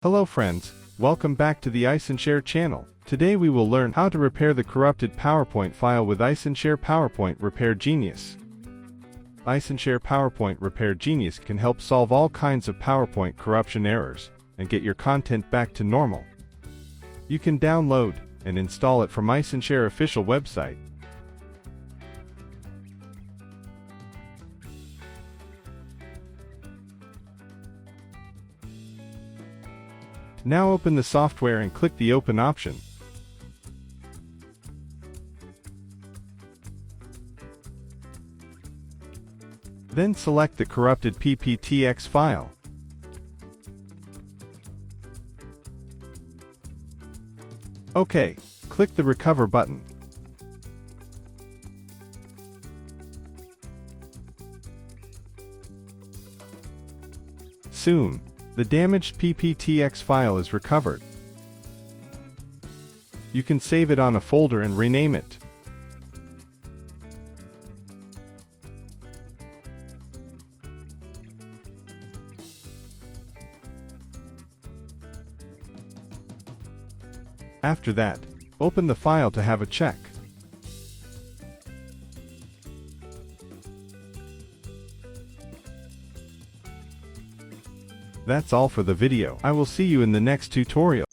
Hello friends, welcome back to the iSunshare channel. Today we will learn how to repair the corrupted PowerPoint file with iSunshare PowerPoint Repair Genius. iSunshare PowerPoint Repair Genius can help solve all kinds of PowerPoint corruption errors and get your content back to normal. You can download and install it from iSunshare official website. Now open the software and click the Open option. Then select the corrupted PPTX file. OK, click the Recover button. Soon, the damaged PPTX file is recovered. You can save it on a folder and rename it. After that, open the file to have a check. That's all for the video. I will see you in the next tutorial.